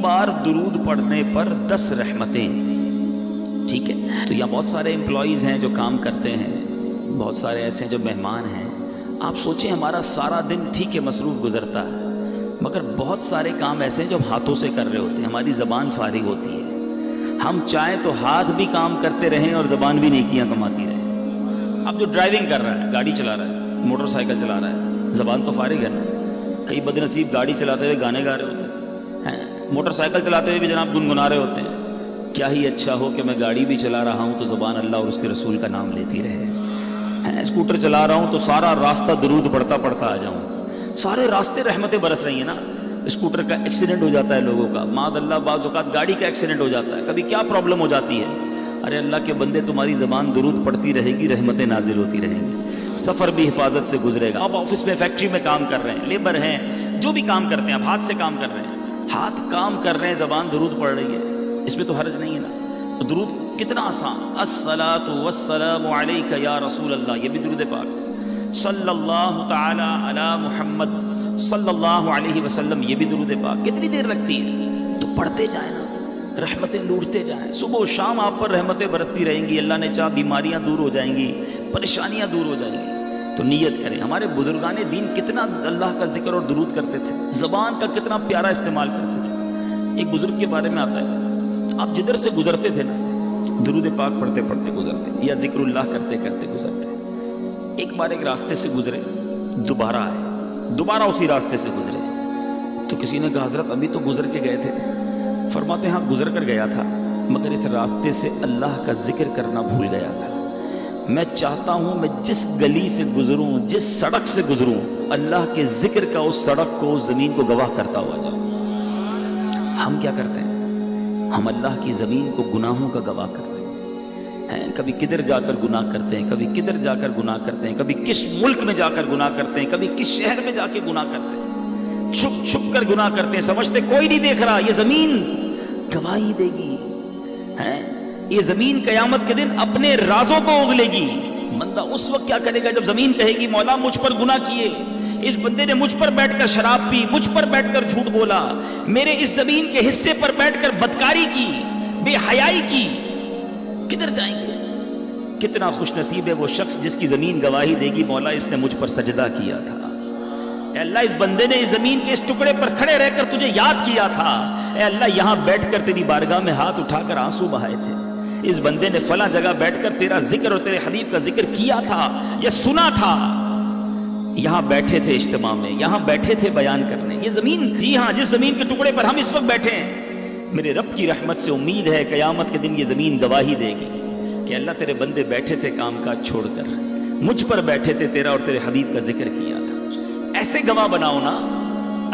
بار درود پڑھنے پر 10 رحمتیں. ٹھیک ہے, تو یہاں بہت سارے امپلائیز ہیں جو کام کرتے ہیں, بہت سارے ایسے ہیں جو مہمان ہیں. آپ سوچیں ہمارا سارا دن ٹھیک ہے مصروف گزرتا ہے, مگر بہت سارے کام ایسے ہیں جو ہم ہاتھوں سے کر رہے ہوتے ہیں, ہماری زبان فارغ ہوتی ہے. ہم چاہیں تو ہاتھ بھی کام کرتے رہیں اور زبان بھی نیکیاں کماتی رہے. اب جو ڈرائیونگ کر رہا ہے, گاڑی چلا رہا ہے, موٹر سائیکل چلا رہا ہے, زبان تو فارغ ہے نا. کئی بد نصیب گاڑی چلاتے ہوئے گانے گا رہے ہوتے ہیں, موٹر سائیکل چلاتے ہوئے بھی جناب گنگنا رہے ہوتے ہیں. کیا ہی اچھا ہو کہ میں گاڑی بھی چلا رہا ہوں تو زبان اللہ اور اس کے رسول کا نام لیتی رہے. اسکوٹر چلا رہا ہوں تو سارا راستہ درود پڑھتا پڑھتا آ جاؤں. سارے راستے رحمتیں برس رہی ہیں نا. اسکوٹر کا ایکسیڈنٹ ہو جاتا ہے لوگوں کا, معاذ اللہ بعض اوقات گاڑی کا ایکسیڈنٹ ہو جاتا ہے, کبھی کیا پرابلم ہو جاتی ہے. ارے اللہ کے بندے, تمہاری زبان درود پڑھتی رہے گی, رحمتیں نازل ہوتی رہیں گی, سفر بھی حفاظت سے گزرے گا. آپ آفس میں, فیکٹری میں کام کر رہے ہیں, لیبر ہیں, جو بھی کام کرتے ہیں, آپ ہاتھ سے کام کر رہے ہیں, ہاتھ کام کر رہے ہیں, زبان درود پڑھ رہی ہے, اس میں تو حرج نہیں ہے نا. درود کتنا آسان, الصلاۃ والسلام علیک یا رسول اللہ, یہ بھی درود پاک. صلی اللہ تعالی علی محمد صلی اللہ علیہ وسلم, یہ بھی درود پاک. کتنی دیر لگتی ہے, تو پڑھتے جائیں نا, رحمتیں لوٹتے جائیں. صبح و شام آپ پر رحمتیں برستی رہیں گی. اللہ نے چاہ بیماریاں دور ہو جائیں گی, پریشانیاں دور ہو جائیں گی. تو نیت کریں. ہمارے بزرگان دین کتنا اللہ کا ذکر اور درود کرتے تھے, زبان کا کتنا پیارا استعمال کرتے تھے. ایک بزرگ کے بارے میں آتا ہے, آپ جدھر سے گزرتے تھے نا, درود پاک پڑھتے پڑھتے گزرتے, یا ذکر اللہ کرتے کرتے گزرتے. ایک بار ایک راستے سے گزرے, دوبارہ آئے, دوبارہ اسی راستے سے گزرے. تو کسی نے کہا حضرت ابھی تو گزر کے گئے تھے. فرماتے ہیں ہاں گزر کر گیا تھا, مگر اس راستے سے اللہ کا ذکر کرنا بھول گیا تھا. میں چاہتا ہوں میں جس گلی سے گزروں, جس سڑک سے گزروں, اللہ کے ذکر کا اس سڑک کو, اس زمین کو گواہ کرتا ہوا جاؤں. ہم کیا کرتے ہیں, ہم اللہ کی زمین کو گناہوں کا گواہ کرتے ہیں. کبھی کدھر جا کر گناہ کرتے ہیں, کبھی کدھر جا کر گناہ کرتے ہیں, کبھی کس ملک میں جا کر گناہ کرتے ہیں, کبھی کس شہر میں جا کے گناہ کرتے ہیں, چھپ چھپ کر گناہ کرتے ہیں, سمجھتے کوئی نہیں دیکھ رہا. یہ زمین گواہی دے گی, یہ زمین قیامت کے دن اپنے رازوں کو اگلے گی. بندہ اس وقت کیا کرے گا جب زمین کہے گی مولا مجھ پر گناہ کیے, اس بندے نے مجھ پر بیٹھ کر شراب پی, مجھ پر بیٹھ کر جھوٹ بولا, میرے اس زمین کے حصے پر بیٹھ کر بدکاری کی, بے حیائی کی. کدھر جائیں گے؟ کتنا خوش نصیب ہے وہ شخص جس کی زمین گواہی دے گی مولا اس نے مجھ پر سجدہ کیا تھا, اے اللہ اس بندے نے اس زمین کے اس ٹکڑے پر کھڑے رہ کر تجھے یاد کیا تھا, اے اللہ یہاں بیٹھ کر تیری بارگاہ میں ہاتھ اٹھا کر آنسو بہائے تھے, اس بندے نے فلاں جگہ بیٹھ کر تیرا ذکر اور تیرے حبیب کا ذکر کیا تھا یا سنا تھا, یہاں بیٹھے تھے اجتماع میں, یہاں بیٹھے تھے بیان کرنے. یہ زمین, جی ہاں جس زمین کے ٹکڑے پر ہم اس وقت بیٹھے ہیں, میرے رب کی رحمت سے امید ہے قیامت کے دن یہ زمین گواہی دے گی کہ اللہ تیرے بندے بیٹھے تھے کام کاج چھوڑ کر, مجھ پر بیٹھے تھے, تیرا اور تیرے حبیب کا ذکر کیا تھا. ایسے گواہ بناؤ نا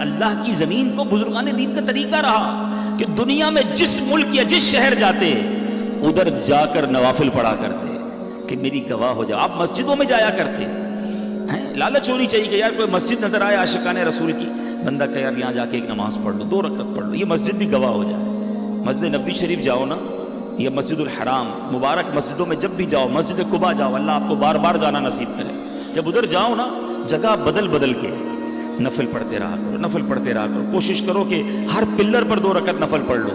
اللہ کی زمین کو. بزرگان دین کا طریقہ رہا کہ دنیا میں جس ملک یا جس شہر جاتے ادھر جا کر نوافل پڑھا کرتے کہ میری گواہ ہو جاؤ. آپ مسجدوں میں جایا کرتے, لالچ ہونی چاہیے کہ یار کوئی مسجد نظر آئے عاشقان رسول کی, بندہ کہ یار یہاں جا کے ایک نماز پڑھ لو, 2 رکعت پڑھ لو, یہ مسجد بھی گواہ ہو جائے. مسجد نبوی شریف جاؤ نا, یا مسجد الحرام, مبارک مسجدوں میں جب بھی جاؤ, مسجد قباء جاؤ, اللہ آپ کو بار بار جانا نصیب کرے. جب ادھر جاؤ نا, جگہ بدل بدل کے نفل پڑھتے رہا کرو, نفل پڑھتے رہا کرو. کوشش کرو کہ ہر پلر پر 2 رکعت نفل پڑھ لو,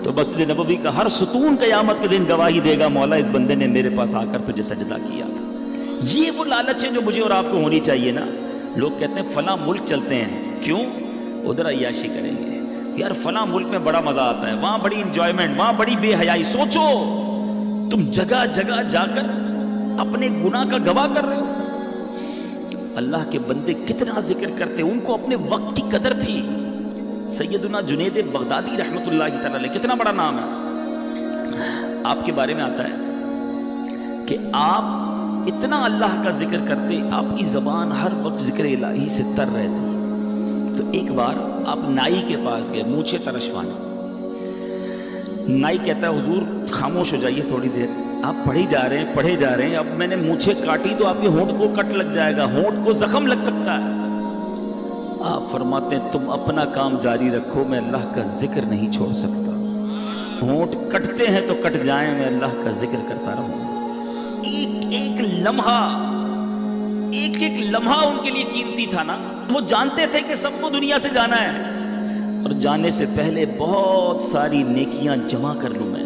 تو مسجد نبوی کا ہر ستون قیامت کے دن گواہی دے گا مولا اس بندے نے میرے پاس آ کر تجھے سجدہ کیا تھا. یہ وہ لالچ ہے جو مجھے اور آپ کو ہونی چاہیے نا. لوگ کہتے ہیں فلاں ملک چلتے ہیں, کیوں؟ ادھر عیاشی کریں گے. یار فلاں ملک میں بڑا مزہ آتا ہے, وہاں بڑی انجوائمنٹ, وہاں بڑی بے حیائی. سوچو تم جگہ جگہ جا کر اپنے گناہ کا گواہ کر رہے ہو. اللہ کے بندے کتنا ذکر کرتے, ان کو اپنے وقت کی قدر تھی. سیدنا جنید بغدادی رحمت اللہ تعالی علیہ, کتنا بڑا نام ہے. آپ کے بارے میں آتا ہے کہ آپ اتنا اللہ کا ذکر کرتے, آپ کی زبان ہر وقت ذکر الہی سے تر رہتی. تو ایک بار آپ نائی کے پاس گئے, مونچھیں ترشوانے. نائی کہتا ہے حضور خاموش ہو جائیے تھوڑی دیر, آپ پڑھے جا رہے ہیں, اب میں نے مونچھیں کاٹی تو آپ کے ہونٹ کو کٹ لگ جائے گا, ہونٹ کو زخم لگ سکتا ہے. آپ فرماتے ہیں تم اپنا کام جاری رکھو, میں اللہ کا ذکر نہیں چھوڑ سکتا. ہونٹ کٹتے ہیں تو کٹ جائیں, میں اللہ کا ذکر کرتا رہوں. ایک ایک لمحہ ان کے لیے قیمتی تھا نا. وہ جانتے تھے کہ سب کو دنیا سے جانا ہے, اور جانے سے پہلے بہت ساری نیکیاں جمع کر لوں میں،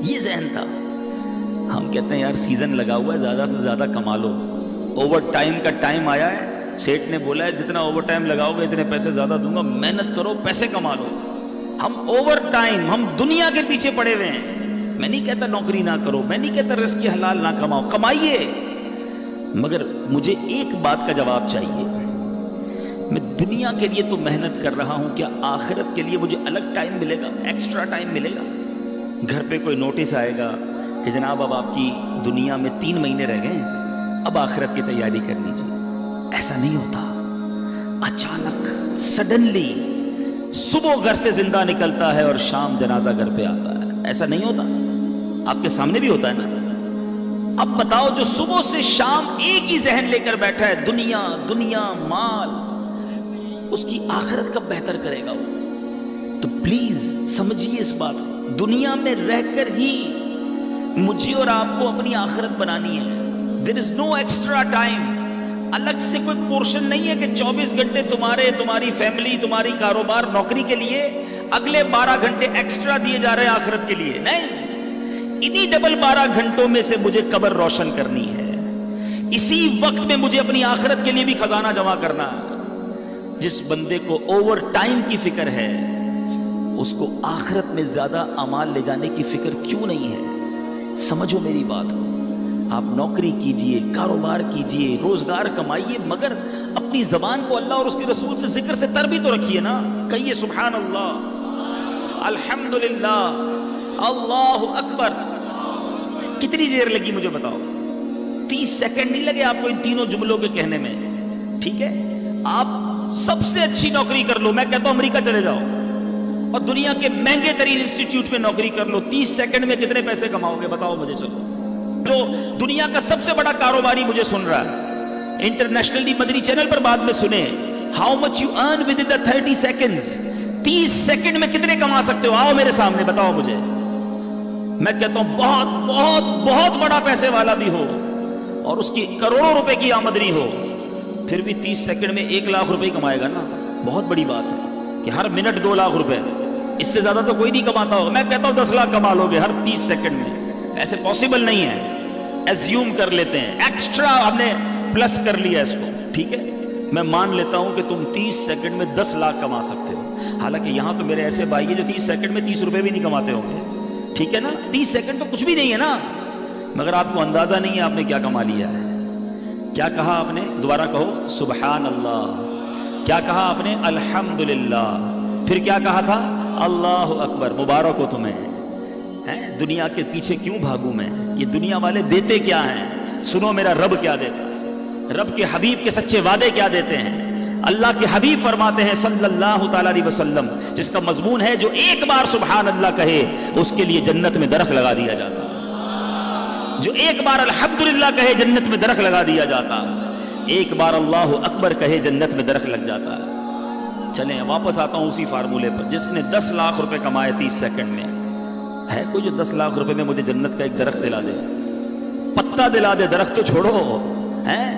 یہ ذہن تھا۔ ہم کہتے ہیں یار سیزن لگا ہوا ہے، زیادہ سے زیادہ کما لو، اوور ٹائم کا ٹائم آیا ہے، سیٹ نے بولا ہے جتنا اوور ٹائم لگاؤ گے اتنے پیسے زیادہ دوں گا، محنت کرو پیسے کما لو۔ ہم اوور ٹائم، ہم دنیا کے پیچھے پڑے ہوئے ہیں۔ میں نہیں کہتا نوکری نہ کرو، میں نہیں کہتا رزق حلال نہ کماؤ، کمائیے، مگر مجھے ایک بات کا جواب چاہیے، میں دنیا کے لیے تو محنت کر رہا ہوں، کیا آخرت کے لیے مجھے الگ ٹائم ملے گا، ایکسٹرا ٹائم ملے گا؟ گھر پہ کوئی نوٹس آئے گا کہ جناب اب آپ کی دنیا میں 3 مہینے رہ گئے، اب آخرت کی تیاری کر لیجیے۔ ایسا نہیں ہوتا، اچانک سڈنلی صبح گھر سے زندہ نکلتا ہے اور شام جنازہ گھر پہ آتا ہے، ایسا نہیں ہوتا؟ آپ کے سامنے بھی ہوتا ہے نا۔ اب بتاؤ جو صبح سے شام ایک ہی ذہن لے کر بیٹھا ہے، دنیا دنیا مال، اس کی آخرت کب بہتر کرے گا وہ؟ تو پلیز سمجھیے اس بات کو، دنیا میں رہ کر ہی مجھے اور آپ کو اپنی آخرت بنانی ہے۔ There is no extra time، الگ سے کوئی پورشن نہیں ہے کہ 24 گھنٹے تمہاری فیملی، تمہاری کاروبار، نوکری کے لیے اگلے 12 گھنٹے ایکسٹرا دیے جا رہے ہیں آخرت کے لیے، نہیں۔ انہی ڈبل 12 گھنٹوں میں سے مجھے قبر روشن کرنی ہے، اسی وقت میں مجھے اپنی آخرت کے لیے بھی خزانہ جمع کرنا ہے۔ جس بندے کو اوور ٹائم کی فکر ہے، اس کو آخرت میں زیادہ اعمال لے جانے کی فکر کیوں نہیں ہے؟ سمجھو میری بات کو، آپ نوکری کیجئے، کاروبار کیجئے، روزگار کمائیے، مگر اپنی زبان کو اللہ اور اس کے رسول سے ذکر سے تر بھی تو رکھیے نا۔ کہیے سبحان اللہ، الحمدللہ، اللہ اکبر۔ کتنی دیر لگی مجھے بتاؤ؟ 30 سیکنڈ نہیں لگے آپ کو ان تینوں جملوں کے کہنے میں، ٹھیک ہے؟ آپ سب سے اچھی نوکری کر لو، میں کہتا ہوں امریکہ چلے جاؤ اور دنیا کے مہنگے ترین انسٹیٹیوٹ میں نوکری کر لو، 30 سیکنڈ میں کتنے پیسے کماؤ گے بتاؤ مجھے؟ چلو، جو دنیا کا سب سے بڑا کاروباری مجھے سن رہا ہے، انٹرنیشنل مدنی چینل پر بعد میں سنیں، how much you earn with in 30 seconds, 30 second میں کتنے کما سکتے ہو؟ آؤ میرے سامنے بتاؤ مجھے۔ میں کہتا ہوں بہت بہت بہت بڑا پیسے والا بھی ہو اور اس کی کروڑوں روپے کی آمدنی ہو، پھر بھی 30 سیکنڈ میں 1 لاکھ روپے کمائے گا نا۔ بہت بڑی بات ہے کہ ہر منٹ 2 لاکھ روپے، اس سے زیادہ تو کوئی نہیں کماتا ہوگا۔ میں کہتا ہوں 10 لاکھ کما لو گے ہر 30 سیکنڈ میں، ایسے پاسبل نہیں ہے، ایزیوم کر لیتے ہیں، ایکسٹرا ہم نے پلس کر لیا اس کو، ٹھیک ہے؟ میں مان لیتا ہوں کہ تم 30 سیکنڈ میں 10 لاکھ کما سکتے ہو، حالانکہ یہاں تو میرے ایسے بھائی ہیں جو 30 سیکنڈ میں 30 روپے بھی نہیں کماتے ہوں گے، ٹھیک ہے نا؟ 30 سیکنڈ تو کچھ بھی نہیں ہے نا، مگر آپ کو اندازہ نہیں ہے آپ نے کیا کما لیا ہے۔ کیا کہا آپ نے؟ دوبارہ کہو سبحان اللہ۔ کیا کہا آپ نے؟ الحمدللہ۔ پھر کیا کہا تھا؟ اللہ اکبر۔ مبارک ہو تمہیں، دنیا کے پیچھے کیوں بھاگوں میں؟ یہ دنیا والے دیتے کیا ہیں؟ سنو میرا رب کیا دیتا، رب کے حبیب کے سچے وعدے کیا دیتے ہیں۔ اللہ کے حبیب فرماتے ہیں صلی اللہ تعالی علیہ وسلم، جس کا مضمون ہے جو ایک بار سبحان اللہ کہے اس کے لیے جنت میں درخت لگا دیا جاتا، جو ایک بار الحمدللہ کہے جنت میں درخت لگا دیا جاتا، ایک بار اللہ اکبر کہے جنت میں درخت لگ جاتا ہے۔ چلیں واپس آتا ہوں اسی فارمولے پر، جس نے 10 لاکھ روپے کمائے 30 سیکنڈ میں، ہے کوئی جو 10 لاکھ روپے میں مجھے جنت کا ایک درخت دلا دے؟ پتا دلا دے، درخت تو چھوڑو، ہیں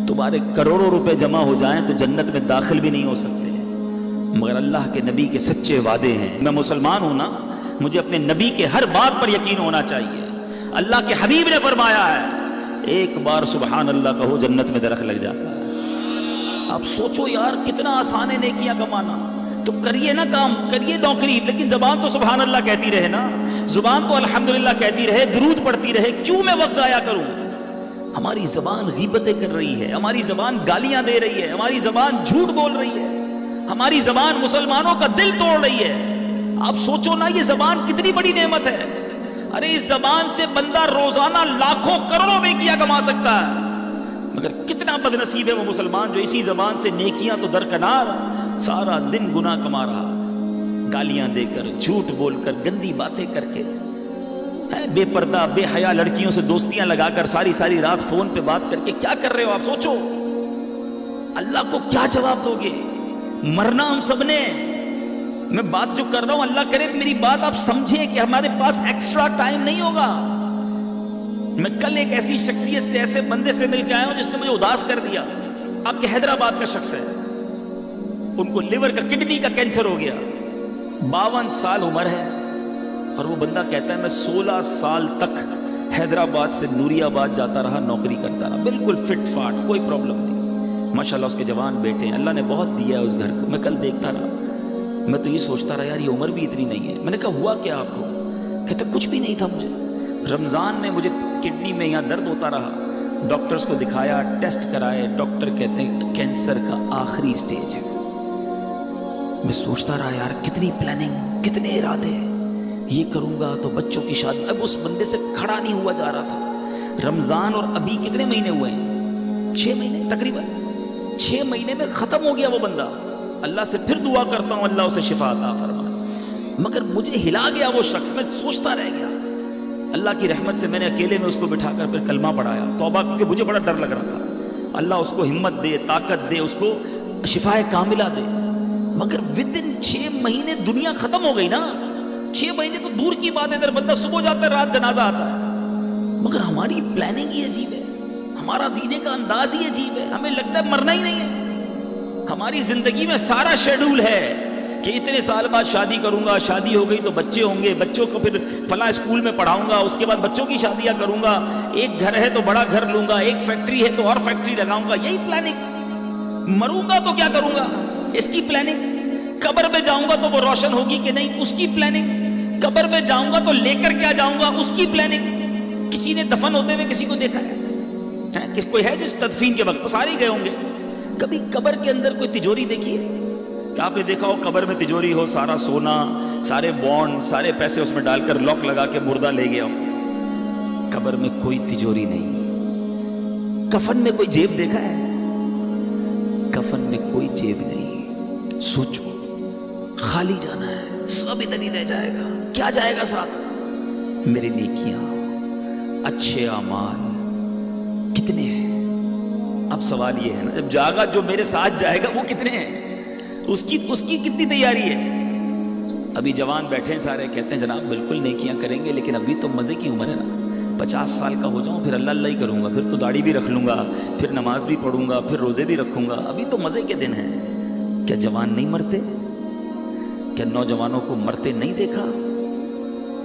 تمہارے کروڑوں روپے جمع ہو جائیں تو جنت میں داخل بھی نہیں ہو سکتے، مگر اللہ کے نبی کے سچے وعدے ہیں۔ میں مسلمان ہوں نا، مجھے اپنے نبی کے ہر بات پر یقین ہونا چاہیے۔ اللہ کے حبیب نے فرمایا ہے ایک بار سبحان اللہ کہو جنت میں درخت لگ جاتا ہے۔ آپ سوچو یار کتنا آسان ہے نیکیاں کمانا، تو کریے نا کام، کریے نوکری، لیکن زبان تو سبحان اللہ کہتی رہے نا، زبان تو الحمدللہ کہتی رہے، درود پڑھتی رہے، کیوں میں وقت ضائع کروں؟ ہماری زبان غیبتیں کر رہی ہے، ہماری زبان گالیاں دے رہی ہے، ہماری زبان جھوٹ بول رہی ہے، ہماری زبان مسلمانوں کا دل توڑ رہی ہے۔ آپ سوچو نا یہ زبان کتنی بڑی نعمت ہے، ارے اس زبان سے بندہ روزانہ لاکھوں کروڑوں نیکیاں کما سکتا ہے، مگر کتنا بد نصیب ہے وہ مسلمان جو اسی زبان سے نیکیاں تو درکنار سارا دن گناہ کما رہا، گالیاں دے کر، جھوٹ بول کر، گندی باتیں کر کے، بے پردہ بے حیا لڑکیوں سے دوستیاں لگا کر، ساری ساری رات فون پہ بات کر کے کیا کر رہے ہو آپ؟ سوچو اللہ کو کیا جواب دو گے؟ مرنا ہم سب نے۔ میں بات جو کر رہا ہوں اللہ کرے میری بات آپ سمجھیں کہ ہمارے پاس ایکسٹرا ٹائم نہیں ہوگا۔ میں کل ایک ایسی شخصیت سے، ایسے بندے سے مل کے آیا ہوں جس نے مجھے اداس کر دیا، آپ کے حیدرآباد کا شخص ہے، ان کو لیور کا، کڈنی کا کینسر ہو گیا، 52 سال عمر ہے اور وہ بندہ کہتا ہے میں 16 سال تک حیدرآباد سے نوری آباد جاتا رہا, نوکری کرتا رہا, بالکل فٹ فاٹ, کوئی پرابلم نہیں. ماشاءاللہ اس کے جوان بیٹے ہیں, اللہ نے بہت دیا ہے اس گھر کو. میں کل دیکھتا رہا, میں تو یہ سوچتا رہا یار یہ عمر بھی اتنی نہیں ہے. میں نے کہا ہوا کیا آپ کو؟ کہتا کچھ بھی نہیں تھا مجھے. رمضان میں مجھے کڈنی میں یہاں درد ہوتا رہا, ڈاکٹرز کو دکھایا, ٹیسٹ کرائے, ڈاکٹر کہتے ہیں کینسر کا آخری سٹیج ہے. میں سوچتا رہا یار کتنی پلاننگ, کتنے ارادے, یہ کروں گا تو بچوں کی شادی. اب اس بندے سے کھڑا نہیں ہوا جا رہا تھا. رمضان اور ابھی کتنے مہینے ہوئے ہیں؟ 6 مہینے تقریباً. 6 مہینے میں ختم ہو گیا وہ بندہ. اللہ سے پھر دعا کرتا ہوں اللہ اسے شفا عطا فرمائے. مگر مجھے ہلا گیا وہ شخص, میں سوچتا رہ گیا. اللہ کی رحمت سے میں نے اکیلے میں اس کو بٹھا کر پھر کلمہ پڑھایا, توبہ, کیونکہ مجھے بڑا ڈر لگ رہا تھا. اللہ اس کو ہمت دے, طاقت دے, اس کو شفا کاملہ دے. مگر ودن 6 مہینے دنیا ختم ہو گئی نا. 6 مہینے تو دور کی بات ہے, ادھر بندہ صبح جاتا ہے رات جنازہ آتا ہے. مگر ہماری پلاننگ ہی عجیب ہے, ہمارا جینے کا انداز ہی عجیب ہے. ہمیں لگتا ہے مرنا ہی نہیں ہے. ہماری زندگی میں سارا شیڈول ہے کہ اتنے سال بعد شادی کروں گا, شادی ہو گئی تو بچے ہوں گے, بچوں کو پھر فلاں اسکول میں پڑھاؤں گا, اس کے بعد بچوں کی شادیاں کروں گا, ایک گھر ہے تو بڑا گھر لوں گا, ایک فیکٹری ہے تو اور فیکٹری لگاؤں گا. یہی پلاننگ. مروں گا تو کیا کروں گا, اس کی پلاننگ. قبر میں جاؤں گا تو وہ روشن ہوگی کہ نہیں, اس کی پلاننگ. قبر میں جاؤں گا تو لے کر کیا جاؤں گا, اس کی پلاننگ. کسی نے دفن ہوتے ہوئے کسی کو دیکھا ہے؟ کوئی ہے جو تدفین کے وقت سارے گئے ہوں گے. کبھی قبر کے اندر کوئی تجوری دیکھی ہے؟ کہ آپ نے دیکھا ہو قبر میں تجوری ہو, سارا سونا, سارے بانڈ, سارے پیسے اس میں ڈال کر لاک لگا کے مردہ لے گیا ہو؟ قبر میں کوئی تجوری نہیں. کفن میں کوئی جیب دیکھا ہے؟ کفن میں کوئی جیب نہیں. سوچو, خالی جانا ہے, سب ادھر ہی رہ جائے گا. کیا جائے گا ساتھ؟ میری نیکیاں, اچھے اعمال کتنے ہیں؟ اب سوال یہ ہے نا, جب جاگا جو میرے ساتھ جائے گا وہ کتنے ہیں, اس کی کتنی تیاری ہے؟ ابھی جوان بیٹھے ہیں سارے, کہتے ہیں جناب بالکل نیکیاں کریں گے, لیکن ابھی تو مزے کی عمر ہے نا. 50 سال کا ہو جاؤں پھر اللہ اللہ ہی کروں گا, پھر تو داڑھی بھی رکھ لوں گا, پھر نماز بھی پڑھوں گا, پھر روزے بھی رکھوں گا. ابھی تو مزے کے دن ہیں. کیا جوان نہیں مرتے؟ کیا نوجوانوں کو مرتے نہیں دیکھا؟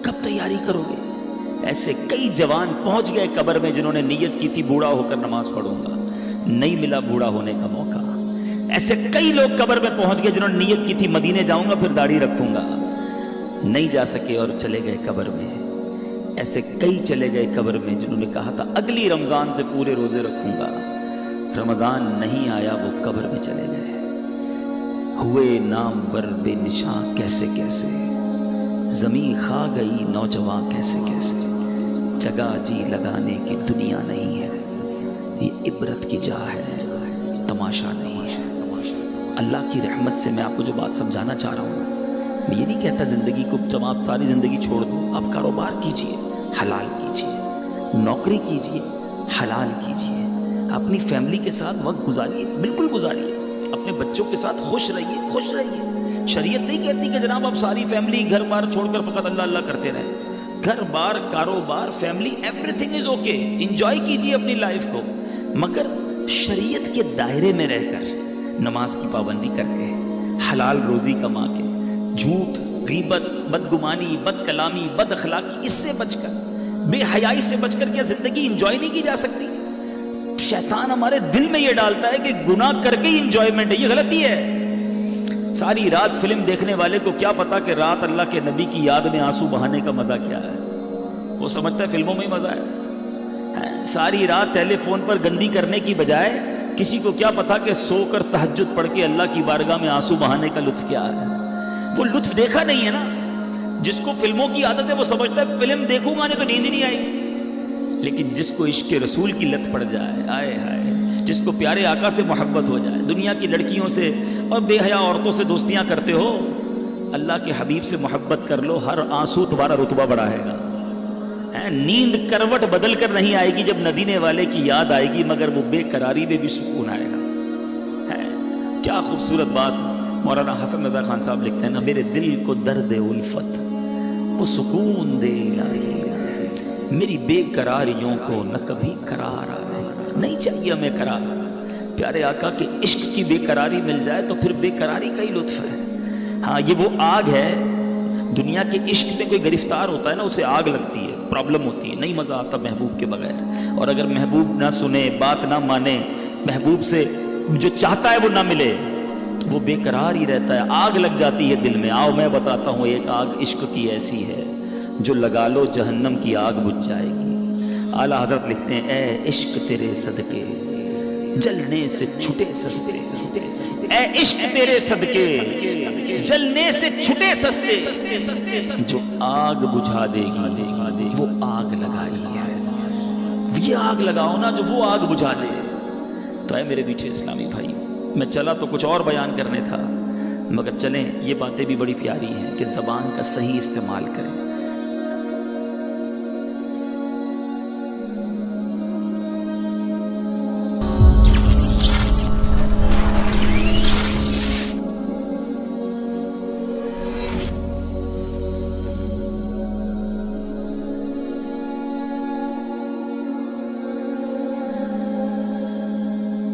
کب تیاری کرو گے؟ ایسے کئی جوان پہنچ گئے قبر میں جنہوں نے نیت کی تھی بوڑھا ہو کر نماز پڑھوں گا, نہیں ملا بوڑھا ہونے کا موقع. ایسے کئی لوگ قبر میں پہنچ گئے جنہوں نے نیت کی تھی مدینے جاؤں گا پھر داڑھی رکھوں گا, نہیں جا سکے اور چلے گئے قبر میں. ایسے کئی چلے گئے قبر میں جنہوں نے کہا تھا اگلی رمضان سے پورے روزے رکھوں گا, رمضان نہیں آیا وہ قبر میں چلے گئے. ہوئے نامور بے نشاں کیسے کیسے, زمین کھا گئی نوجوان کیسے کیسے. جگہ جی لگانے کی دنیا نہیں ہے, یہ عبرت کی جا ہے, تماشا نہیں ہے. اللہ کی رحمت سے میں آپ کو جو بات سمجھانا چاہ رہا ہوں, میں یہ نہیں کہتا زندگی کو جب آپ ساری زندگی چھوڑ دو. آپ کاروبار کیجئے, حلال کیجئے, نوکری کیجئے, حلال کیجئے, اپنی فیملی کے ساتھ وقت گزاریے, بالکل گزاریے, اپنے بچوں کے ساتھ خوش رہیے, خوش رہیے. شریعت نہیں کہتی کہ جناب آپ ساری فیملی گھر بار چھوڑ کر فقط اللہ اللہ کرتے رہیں. گھر بار, کاروبار, family, every thing is okay, enjoy کیجئے اپنی لائف کو, مگر شریعت کے دائرے میں رہ کر, نماز کی پابندی کر کے, حلال روزی کما کے, جھوٹ, غیبت, بدگمانی, بد کلامی, بد اخلاقی, اس سے بچ کر, بے حیائی سے بچ کر کیا زندگی انجوائے نہیں کی جا سکتی؟ شیطان ہمارے دل میں یہ ڈالتا ہے کہ گناہ کر کے ہی انجوائمنٹ ہے, یہ غلطی ہے. ساری رات فلم دیکھنے والے کو کیا پتا کہ رات اللہ کے نبی کی یاد میں آنسو بہانے کا مزہ کیا ہے. وہ سمجھتا ہے فلموں میں ہی مزہ ہے. ساری رات ٹیلی فون پر گندی کرنے کی بجائے کسی کو کیا پتا کہ سو کر تہجد پڑھ کے اللہ کی بارگاہ میں آنسو بہانے کا لطف کیا ہے. وہ لطف دیکھا نہیں ہے نا. جس کو فلموں کی عادت ہے وہ سمجھتا ہے فلم دیکھوں گا نہیں تو نیند ہی نہیں آئے گی. لیکن جس کو عشق رسول کی لت پڑ جائے, آئے ہائے, جس کو پیارے آقا سے محبت ہو جائے, دنیا کی لڑکیوں سے اور بے حیا عورتوں سے دوستیاں کرتے ہو, اللہ کے حبیب سے محبت کر لو, ہر آنسو تمہارا رتبہ بڑھائے گا. نیند کروٹ بدل کر نہیں آئے گی جب ندینے والے کی یاد آئے گی, مگر وہ بے قراری میں بھی سکون آئے گا. کیا خوبصورت بات مولانا حسن رضا خان صاحب لکھتے ہیں نا, میرے دل کو درد الفت وہ سکون دے الہی, میری بے قراریوں کو نہ کبھی قرار آئے. نہیں چاہیے ہمیں قرار, پیارے آقا کے عشق کی بے قراری مل جائے تو پھر بے قراری کا ہی لطف ہے. ہاں یہ وہ آگ ہے، دنیا کے عشق میں کوئی گرفتار ہوتا ہے نا، اسے آگ لگتی ہے، پرابلم ہوتی ہے، نہیں مزہ آتا محبوب کے بغیر۔ اور اگر محبوب نہ سنے، بات نہ مانے، محبوب سے جو چاہتا ہے وہ نہ ملے، تو وہ بے قرار ہی رہتا ہے، آگ لگ جاتی ہے دل میں۔ آؤ میں بتاتا ہوں، ایک آگ عشق کی ایسی ہے جو لگا لو جہنم کی آگ بجھ جائے گی۔ اعلیٰ حضرت لکھتے ہیں، اے عشق تیرے صدقے جلنے سے چھٹے سستے، اے عشق تیرے صدقے جلنے سے چھٹے سستے، جو آگ بجھا دے گی وہ آگ لگائی ہے۔ یہ آگ لگاؤ نا جو وہ آگ بجھا دے۔ تو اے میرے میٹھے اسلامی بھائی، میں چلا تو کچھ اور بیان کرنے تھا، مگر چلیں یہ باتیں بھی بڑی پیاری ہیں کہ زبان کا صحیح استعمال کریں۔